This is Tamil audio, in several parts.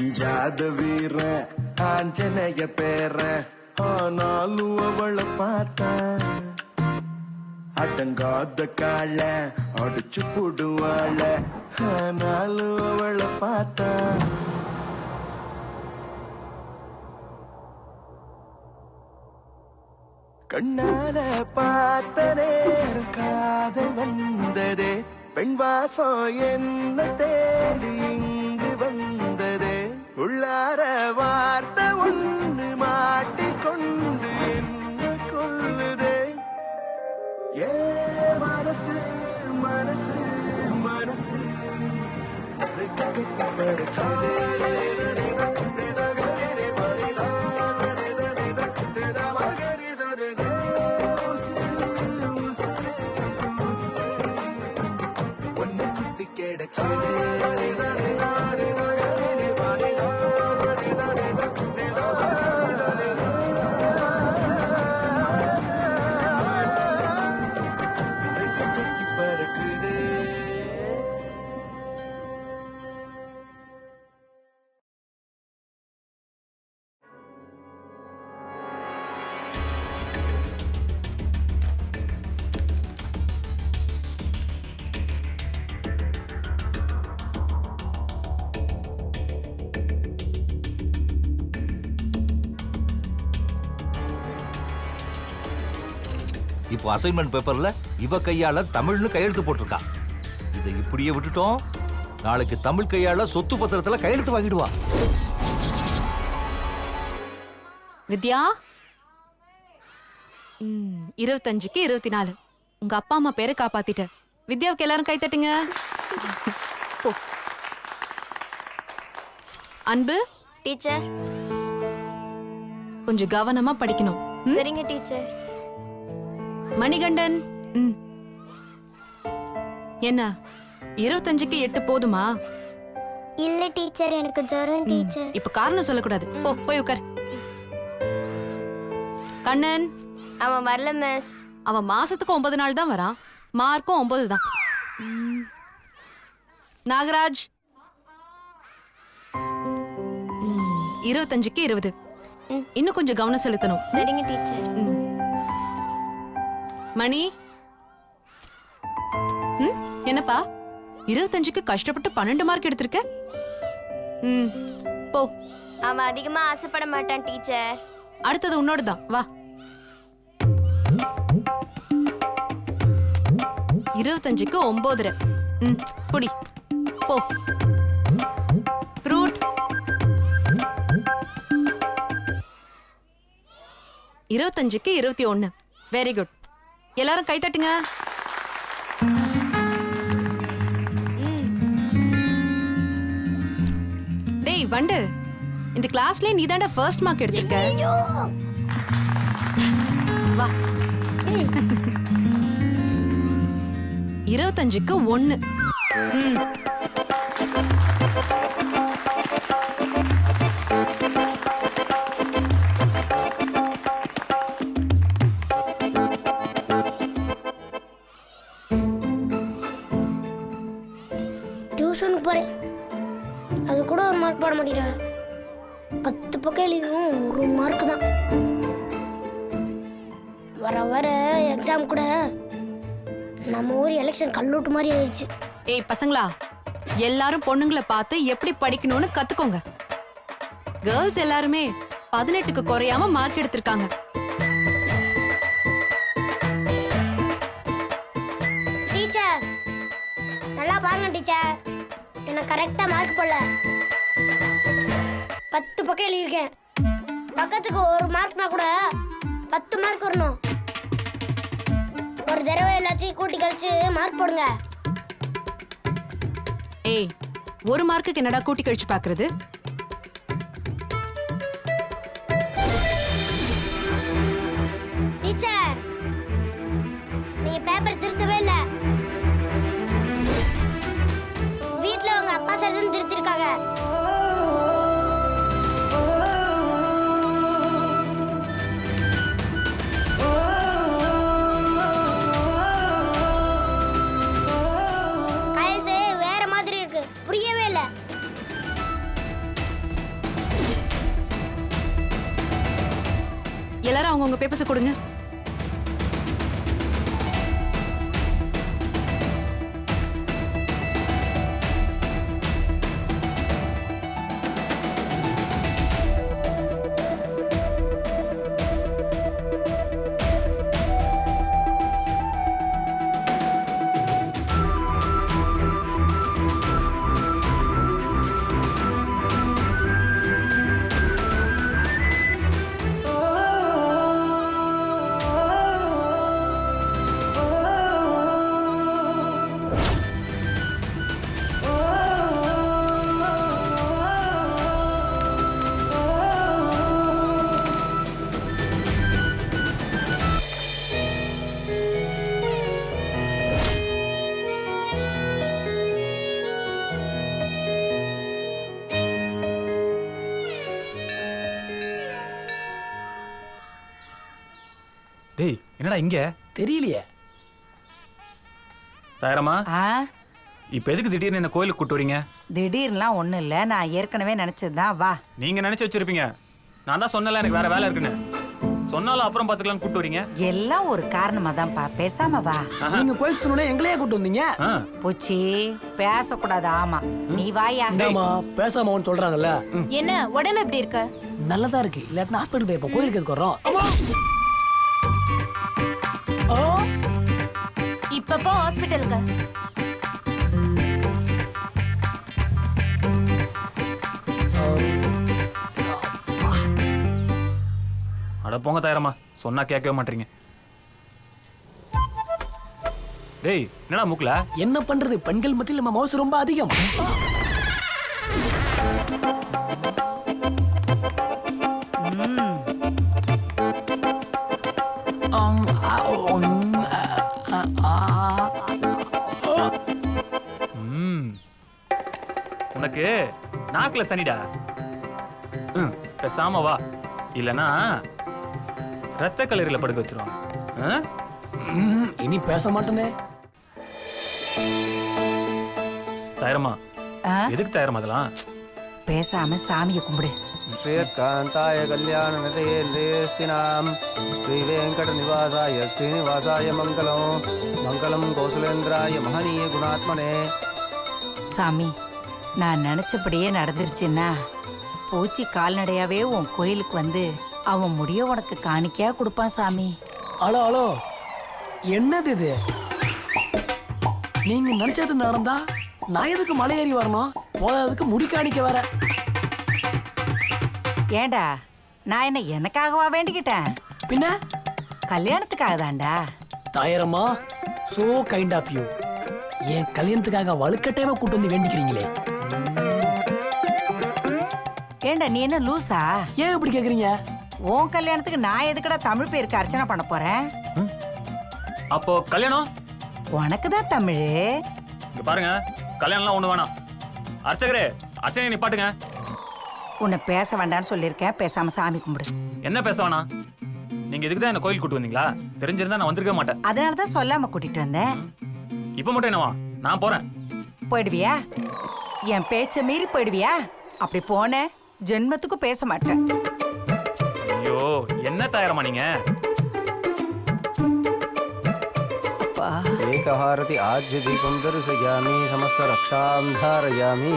அஞ்சாத வீர ஆஞ்சனைய பேர ஆனாலும் அவளை பார்த்தா அடங்காத கால அடிச்சு போடுவாள ஆனாலும் அவளை பார்த்தா கண்ணால பார்த்த நேரம் காதல் வந்ததே பெண் வாசம் என்ன தேடி இங்கு வந்ததே உள்ளார வார்த்தை ஒன்று மாட்டிக்கொண்டு என்ன கொல்லுதே ஏ மனசு மனசு மனசு கட்டி படைச்சதே இப்போ அசைன்மெண்ட் பேப்பர்ல இவ கையால தமிழ்னு கையெழுத்து போட்டிருக்கா. இதை இப்படியே விட்டுட்டோம், நாளைக்கு தமிழ் கையால சொத்து பத்திரத்துல கையெழுத்து வாங்கிடுவா. வித்யா 25க்கு 24 உங்க அப்பா அம்மா பேரை காப்பாத்திட்ட. வித்யாவுக்கு எல்லாரும் கை தட்டுங்க. அன்பு டீச்சர், கொஞ்சம் கவனமா படிக்கணும். சரிங்க டீச்சர். மணிகண்டன் என்ன 25க்கு 8 போதுமா? இல்ல டீச்சர், எனக்கு ஜுரம் டீச்சர். இப்ப காரணம் சொல்லக்கூடாது. போய் உட்கார். கண்ணன் அவன் வரல மிஸ். அவன் மாசத்துக்கு 9 நாள் தான் வரான், மார்க்கும் 9 தான். நாகராஜ் 25க்கு 20 இன்னும் கொஞ்சம் கவனம் செலுத்தணும். சரிங்க டீச்சர். மணி என்னப்பா 25க்கு கஷ்டப்பட்டு 12 மார்க் எடுத்திருக்க? போ. அவன் அதிகமா ஆசைப்பட மாட்டான் டீச்சர். அடுத்தது உன்னோட தான், வா. 25க்கு 9. புடி போ. ஃப்ரூட் 25க்கு 21. Very good. எல்லாரும் கை தட்டுங்க. டேய் வண்டு, இந்த கிளாஸ்ல நீ தான்டா ஃபர்ஸ்ட் மார்க் எடுத்திருக்க. வா. 25க்கு 1. டியூஷனுக்கு போறேன், அது கூட ஒரு மார்க் போட முடியல. 10 பக்கம் எழுதியும் 1 மார்க் தான். வர வர எக்ஸாம் கூட நம்ம ஊர் எலெக்ஷன் கல்லூட்டு மாதிரி ஆயிடுச்சு. ஏய் பசங்களா, எல்லாரும் பொண்ணுங்களை பார்த்து எப்படி படிக்கணும்னு கத்துக்கோங்க. கேர்ள்ஸ் எல்லாருமே 18க்கு குறையாம மார்க் எடுத்திருக்காங்க. டீச்சர் நல்லா பாருங்க டீச்சர், எனக்கு கரெக்டா மார்க் போடல. 10 பக்கம் எழுதியிருக்கேன். பக்கத்துக்கு 1 மார்க்னா கூட 10 மார்க் வரணும். ஒரு தடவை எல்லாத்தையும் கூட்டி கழிச்சு மார்க் போடுங்க. ஏய், 1 மார்க்குக்கு என்னடா கூட்டி கழிச்சு பாக்குறது? டீச்சர், நீங்க பேப்பர் திருத்தவே இல்ல. வீட்ல உங்க அப்பா சதன் திருத்திருக்காங்க. கையெழுத்து வேற மாதிரி இருக்கு, புரியவே இல்ல. எல்லாரும் அவங்கவுங்க பேப்பர்ஸ் கொடுங்க. டேய் என்னடா இங்க தெரியலையே. தாயரமா ஆ இப்ப எதுக்கு திடீர்னு என்ன கோயிலுக்கு கூட்டு வரீங்க? திடீர்லாம் ஒண்ணும் இல்ல, நான் ஏற்கனவே நினைச்சதுதான். வா. நீங்க நினைச்சு வச்சிருப்பீங்க. நான் தான் சொன்னல எனக்கு வேற வேலை இருக்குன்னு. சொன்னாலும் அப்புறம் பாத்துக்கலாம்னு கூட்டு வரீங்க. எல்லாம் ஒரு காரணமா தான்ப்பா, பேசாம வா. நீங்க கோயில் சுத்தணும்னா எங்களையே கூட்டு வந்தீங்க. பூச்சி பேசக்கூடாது. ஆமா நீ வாயா. இந்தாமா பேசாம அவன் சொல்றாங்கல்ல. என்ன உடம்பு எப்படி இருக்க? நல்லதா இருக்கு. இல்லாட்டினா ஹாஸ்பிட்டல் போய் கோயிலுக்கு எதுக்கு வர்றோம்? இப்பப்போ ஹாஸ்பிட்டலுக்கு. அட போங்க தாயரமா, சொன்னா கேட்கவே மாட்டீங்க. டேய் என்னடா மூக்கல? என்ன பண்றது, பெண்கள் மத்தியில் நம்ம மவுசு ரொம்ப அதிகம். உனக்கு நாக்குல சனிடா. பேசாம வா, இல்லனா ரத்த கல்லீரல படுக்க வச்சிருவாங்க. இனி பேச மாட்டேனே. தாயரமா எதுக்கு தாயரமா அதெல்லாம்? பேசாம சாமியை கும்பிடு. श्रीकान्ताय कल्याणनिधेयेऽस्तिनां श्रीवेङ्कटनिवासाय श्रीनिवासाय मङ्गलं मङ्गलं कौसलेन्द्राय महनीय गुणात्मने. சாமி, நான் நினைச்சபடியே நடந்துருச்சுன்னா பூச்சி கால்நடையாவே உன் கோயிலுக்கு வந்து அவன் முடிய உனக்கு காணிக்கையா கொடுப்பான் சாமி. ஹலோ ஹலோ, என்னது இது? நீங்க நினைச்சது நடந்தா நான் எதுக்கு மலை ஏறி வரணும்? போதாதுக்கு முடி காணிக்க வர. ஏண்டா, நான் என்ன எனக்காகவா வேண்டிக்கிட்டேன்? பின்ன கல்யாணத்துக்காக தான்டா. தாயரமா, சோ கைண்ட் ஆஃப் யூ. என் கல்யாணத்துக்காக வலுக்கட்டாயமா கூட்டு வந்து வேண்டிக்கிறீங்களே. ஏண்டா நீ என்ன லூசா? ஏன் இப்படி கேக்குறீங்க? உன் கல்யாணத்துக்கு நான் எதுக்குடா தமிழ் பேருக்கு அர்ச்சனை பண்ண போறேன்? அப்போ கல்யாணம் உனக்கு தான் தமிழ். இங்க பாருங்க, கல்யாணம்லாம் ஒண்ணு வேணாம். அர்ச்சகரே, அர்ச்சனை நிப்பாட்டுங்க. உன்னை பேச வேண்டாம்னு சொல்லியிருக்கேன். பேசாம சாமி கும்பிடு. என்ன பேச வேணாம்? நீங்க இதுக்கு தான் என்ன கோயில் கூட்டு வந்தீங்களா? தெரிஞ்சிருந்தா நான் வந்திருக்க மாட்டேன். அதனாலதான் சொல்லாம கூட்டிட்டு வந்தேன். இப்ப மட்டும் என்னவா? நான் போறேன். போயிடுவியா? என் பேச்ச மீறி போயிடுவியா? அப்படி போன ஜென்மத்துக்கு பேச மாட்டேன். ஐயோ, என்ன தாயரமா நீங்க? அப்பா, एकहारति आज्य दीपं दर्शयामि समस्त रक्षां धारयामि.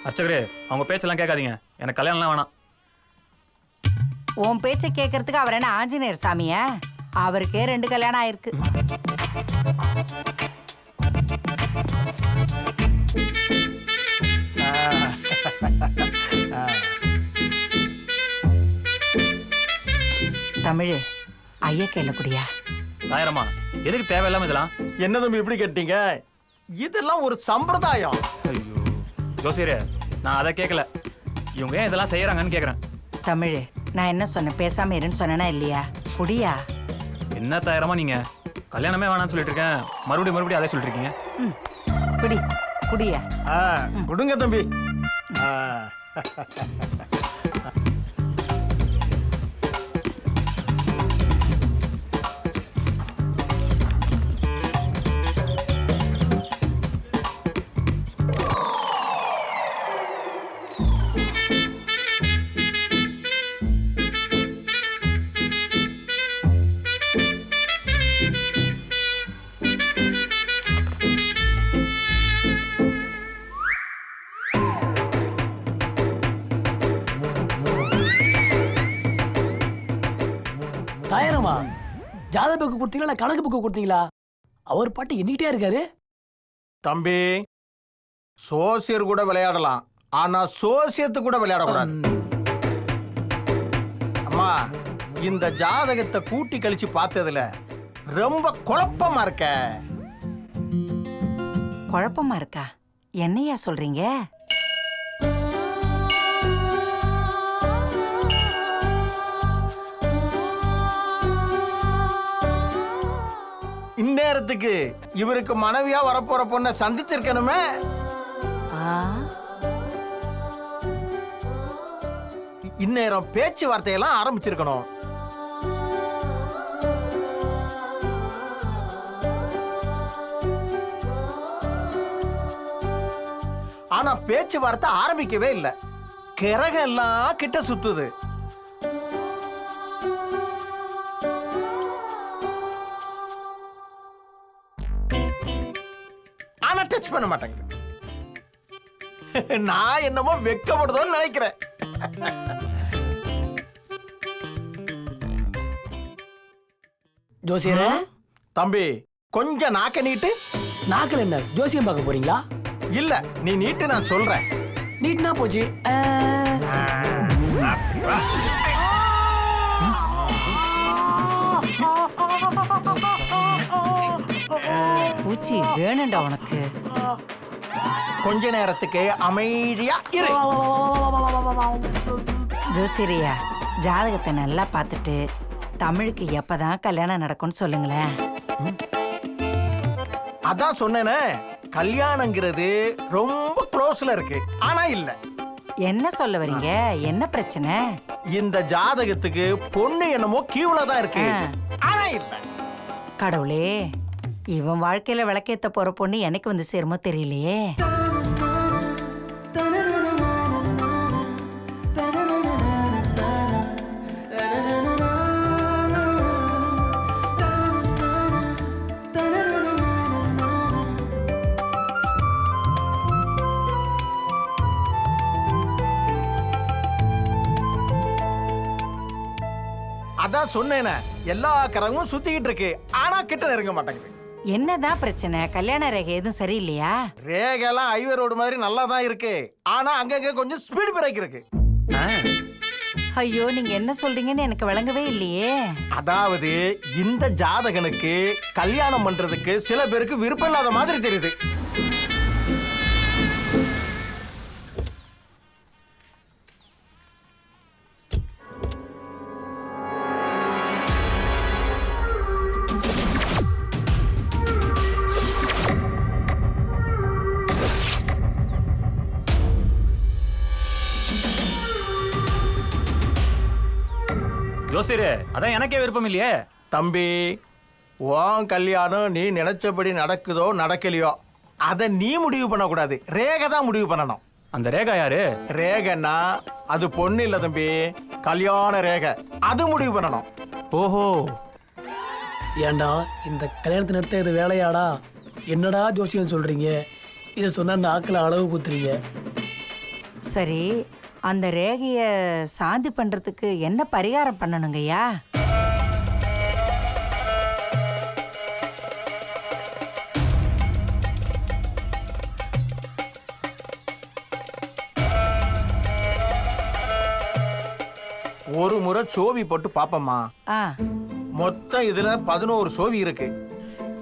அர்ச்சகரே, அவங்க பேச்செல்லாம் கேட்காதீங்க. எனக்கு கல்யாணம்லாம் வேணாம். உன் பேச்ச கேட்கறதுக்கு அவர் என்ன ஆஞ்சநேயர் சாமியா? அவருக்கே 2 கல்யாணம் ஆயிருக்கு. தமிழ் ஐயா கையில குடியா. தாயரமா, எதுக்கு தேவையில்லாம இதெல்லாம்? என்ன தம்பி இப்படி கேட்டீங்க? இதெல்லாம் ஒரு சம்பிரதாயம். ஐயோ ஜோசியரே, நான் அதை கேட்கல. இவங்க ஏன் இதெல்லாம் செய்யறாங்கன்னு கேக்குறேன். தமிழ், நான் என்ன சொன்னேன்? பேசாம இருன்னு சொன்னேனா இல்லையா? குடியா. என்ன தாயரமா நீங்க? கல்யாணமே வேணாம்னு சொல்லிட்டு இருக்கேன், மறுபடியும் அதே சொல்லிட்டு இருக்கீங்க. குடி குடியா. கொடுங்க தம்பி. 10,000-மா? ஜாதக புக்கு கொடுத்தீங்களா இல்ல கணக்கு புக்கு கொடுத்தீங்களா? அவர் பாட்டு எண்ணிக்கிட்டே இருக்காரு. தம்பி, சோசியர் கூட விளையாடலாம், ஆனா சோசியத்து கூட விளையாடக்கூடாது. அம்மா, இந்த ஜாதகத்தை கூட்டி கழிச்சு பார்த்ததுல ரொம்ப குழப்பமா இருக்க. குழப்பமா இருக்கா? என்னையா சொல்றீங்க? இந்நேரத்துக்கு இவருக்கு மனைவியா வரப்போற பொண்ணை சந்திச்சிருக்கணுமே. இந்நேரம் பேச்சுவார்த்தையெல்லாம் ஆரம்பிச்சிருக்கணும். ஆனா பேச்சுவார்த்தை ஆரம்பிக்கவே இல்லை. கிரகம் எல்லாம் கிட்ட சுத்துது. ஆனா டச் பண்ண மாட்டேங்குது. நான் என்னமோ வெக்கப்படுதோன்னு நினைக்கிறேன். ஜோசியரே, தம்பி, கொஞ்சம் நாக்க நீட்டு. நாக்கில் என்ன ஜோசியம் பார்க்க போறீங்களா? இல்ல, நீ நீட்டு, நான் சொல்றேன். நீட்னா போச்சு. பூச்சி வேணும்டா உனக்கு. கொஞ்ச நேரத்துக்கு அமைதியா இரு. ஜோசியரையா, ஜாதகத்தை நல்லா பார்த்துட்டு தமிழுக்கு எப்பதான் கல்யாணம் நடக்கும்னு சொல்லுங்களேன். அதான் சொன்னேனே, கல்யாணங்கிறது ரொம்ப க்ளோஸ்ல இருக்கு. ஆனா இல்ல. என்ன சொல்ல வரீங்க? என்ன பிரச்சனை? இந்த ஜாதகத்துக்கு பொண்ணு என்னமோ கியூல தான் இருக்கு. ஆனா இல்ல. கடவுளே, இவன் வாழ்க்கையில விளக்கேத்த போற பொண்ணு எனக்கு வந்து சேருமோ தெரியலையே. அதான் சொன்னேனே, எல்லா கிரகமும் சுத்திக்கிட்டு இருக்கு. ஆனா கிட்ட நெருங்க மாட்டேங்குது. என்னதான் பிரச்சனை? கல்யாண ரேகை எதுவும் சரியில்லையா? ரேகெல்லாம் ஹைவே ரோடு மாதிரி நல்லா தான் இருக்கு. ஆனா அங்கங்க கொஞ்சம் ஸ்பீடு பிரேக் இருக்கு. ஐயோ, நீங்க என்ன சொல்றீங்கன்னு எனக்கு விளங்கவே இல்லையே. அதாவது இந்த ஜாதகனுக்கு கல்யாணம் பண்றதுக்கு சில பேருக்கு விருப்பம் இல்லாத மாதிரி தெரியுது. ஜோசியரே, அதான் எனக்கே விருப்பம் இல்லையே. தம்பி, உன் கல்யாணம் நீ நினைச்சபடி நடக்குதோ நடக்கலையோ அதை நீ முடிவு பண்ணக்கூடாது. ரேகை தான் முடிவு பண்ணணும். அந்த ரேகா யாரு? ரேகைன்னா அது பொண்ணு இல்ல தம்பி, கல்யாண ரேகை. அது முடிவு பண்ணணும். ஓஹோ, ஏண்டா இந்த கல்யாணத்தை நிறுத்த இது வேலையாடா? என்னடா ஜோசியம் சொல்றீங்க? இதை சொன்னா நாக்கில் அளவு குத்துறீங்க. சரி, அந்த ரேகைய சாந்தி பண்றதுக்கு என்ன பரிகாரம் பண்ணணுங்கய்யா? ஒரு முறை சோவி போட்டு பாப்பம்மா. மொத்தம் இதுல 11 சோவி இருக்கு.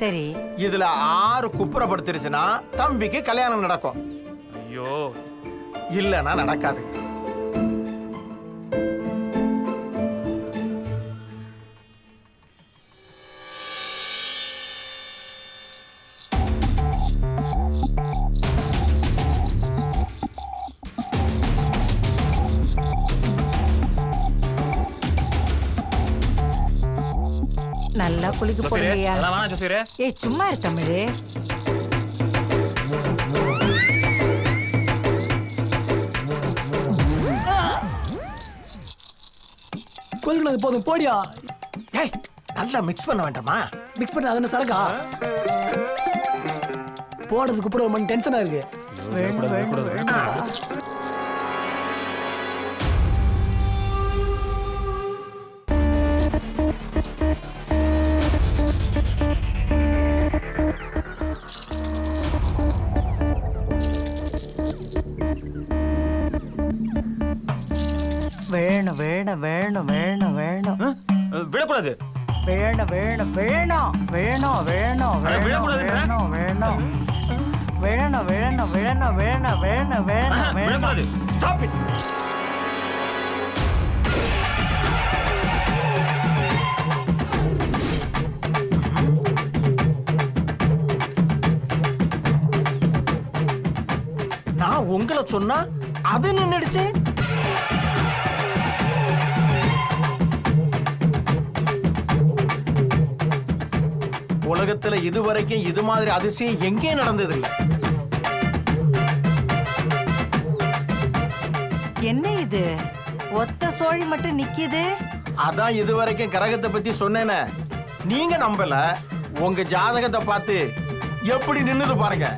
சரி, இதுல 6 குப்புறப்படுத்திருச்சுன்னா தம்பிக்கு கல்யாணம் நடக்கும். ஐயோ, இல்லைன்னா நடக்காது. நல்லா குளிக்க போடுங்கய்யா. அதெல்லாம் வேணாம் ஜோசியரே. ஏய், சும்மா இரு தமிழ். கொல்லுனது போதும், போடியா. ஏய், நல்லா மிக்ஸ் பண்ண வேண்டாமா? மிக்ஸ் பண்ண அதன சரக்கா போடுறதுக்கு அப்புறம் ஒரு மணி டென்ஷனா இருக்கு. வேணும் வேணும் வேணும் வேணும் வேணும் விடக்கூடாது. வேணும் வேணும் வேணும் வேணும் வேணும் அட, வேணும் விடக்கூடாதுன்ற. வேணும் வேணும் வேணும் வேணும் வேணும் வேணும் வேணும் வேணும் வேணும் விடக்கூடாது. Stop it. நான் உங்களை சொன்னா அது நின்னுடுச்சு. உலகத்துல இதுவரைக்கும் இது மாதிரி அதிசயம் எங்கேயும் நடந்ததில்லை. என்ன இது ஒத்த சோழி மட்டும் நிக்கிது? அதான் இதுவரைக்கும் கிரகத்தை பத்தி சொன்னேனே, நீங்க நம்பல. உங்க ஜாதகத்தை பார்த்து எப்படி நின்னுது பாருங்க.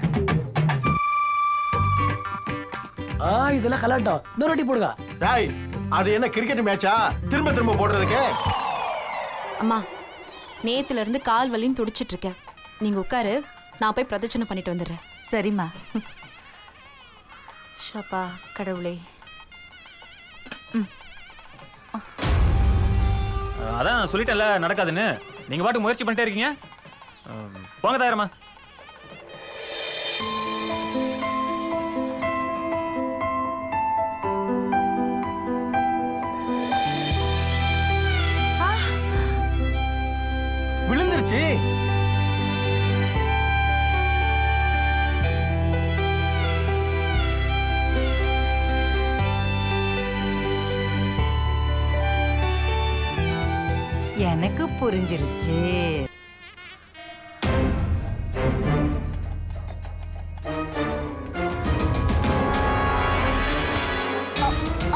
இதெல்லாம் கலாட்டம். இன்னொரு வாட்டி போடுங்க. டேய், அது என்ன கிரிக்கெட் மேட்சா திரும்ப திரும்ப போடுறதுக்கு? அம்மா, நேத்துல இருந்து கால் வலின்னு துடிச்சிட்டு இருக்கேன். நீங்க உட்காரு, நான் போய் பிரதட்சணை பண்ணிட்டு வந்துடுறேன். சரிம்மா. ஷப்பா கடவுளே. அதான் சொல்லிட்டேன்ல நடக்காதுன்னு. நீங்க பாட்டு முயற்சி பண்ணிட்டே இருக்கீங்க. போங்க தாயரம்மா. விழுந்துருச்சு. எனக்கு புரிஞ்சிருச்சு.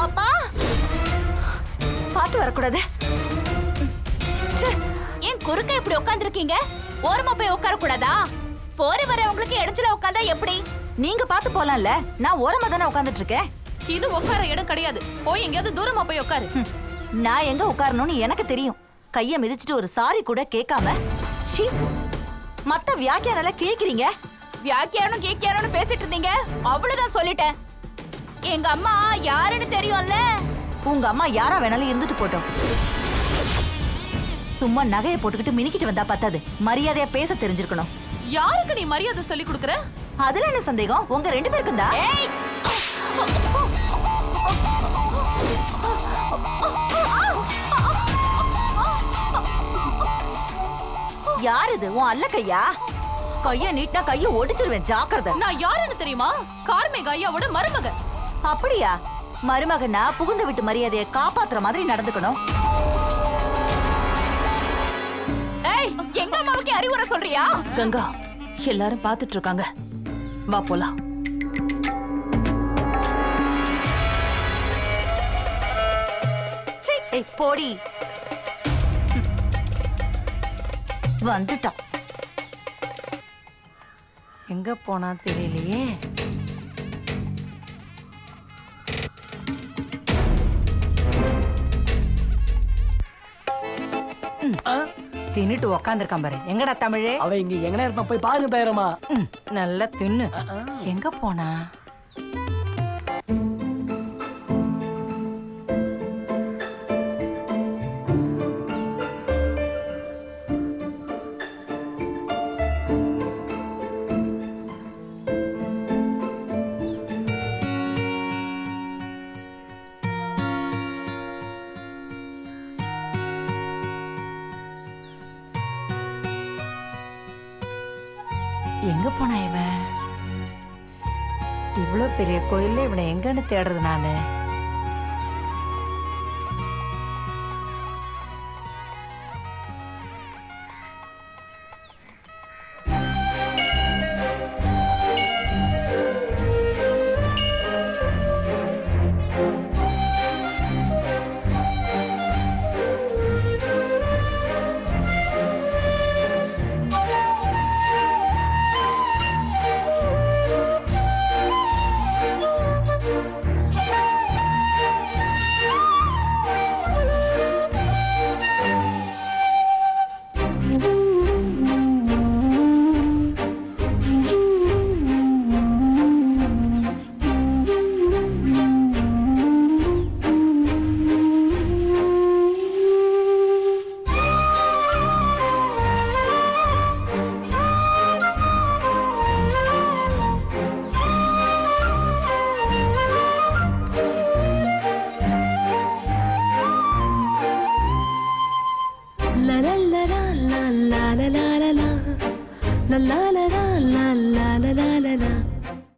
அப்பா, பார்த்து வரக்கூடாது. ஏன் குறுக்க இப்படி உட்காந்துருக்கீங்க? ஓரமா போய் உட்கார கூடாதா? போற வரவங்களுக்கு இடத்துல உட்காந்தா எப்படி? நீங்க பார்த்து போலாம்ல. நான் ஓரமா தானே உட்காந்துட்டு இருக்கேன். இது உட்கார இடம் கிடையாது. போய் எங்கேயாவது தூரமா போய் உட்காரு. நான் எங்க உட்காரணும்னு எனக்கு தெரியும். கைய மிதிச்சிட்டு ஒரு சாரி கூட கேட்காம சீ, மத்த வியாக்கியானல கிழிக்கிறீங்க. வியாக்கியானம் கேக்கியானம்னு பேசிட்டு இருந்தீங்க, அவ்வளவுதான் சொல்லிட்டேன். எங்க அம்மா யாருன்னு தெரியும்ல. உங்க அம்மா யாரா வேணாலும் இருந்துட்டு போட்டோம். சும்மா நகையை போட்டுக்கிட்டு மினிக்கிட்டு வந்தா பத்தாது, மரியாதையா பேச தெரிஞ்சிருக்கணும். யாருக்கு நீ மரியாதை சொல்லி கொடுக்குற? அதுல என்ன சந்தேகம்? உங்க 2 பேருக்கும் தான். யார் இது? உன் அல்ல கையா? கைய நீட்டினா கைய ஒடிச்சிருவேன், ஜாக்கிரதை. நான் யாருன்னு தெரியுமா? கார்மேக ஐயாவோட மருமக. அப்படியா? மருமகனா புகுந்த வீட்டு மரியாதையை காப்பாத்துற மாதிரி நடந்துக்கணும். ஏய், எங்க அம்மாவுக்கு அறிவுரை சொல்றியா? கங்கா, எல்லாரும் பாத்துட்டு இருக்காங்க. வா போலாம். சீ, ஏய் போடி. வந்துட்டான். எங்க போனா தெரியலையே. தின்னுட்டு உக்காந்துருக்கான் பாரு. எங்கடா தமிழே? அவ இங்க எங்கனா இருப்பான், போய் பாருங்க தாயரம்மா. நல்லா தின்னு. எங்க போனா? எங்க போனா இவன்? இவ்வளவு பெரிய கோயில்ல இவனை எங்கன்னு தேடுறது நானு?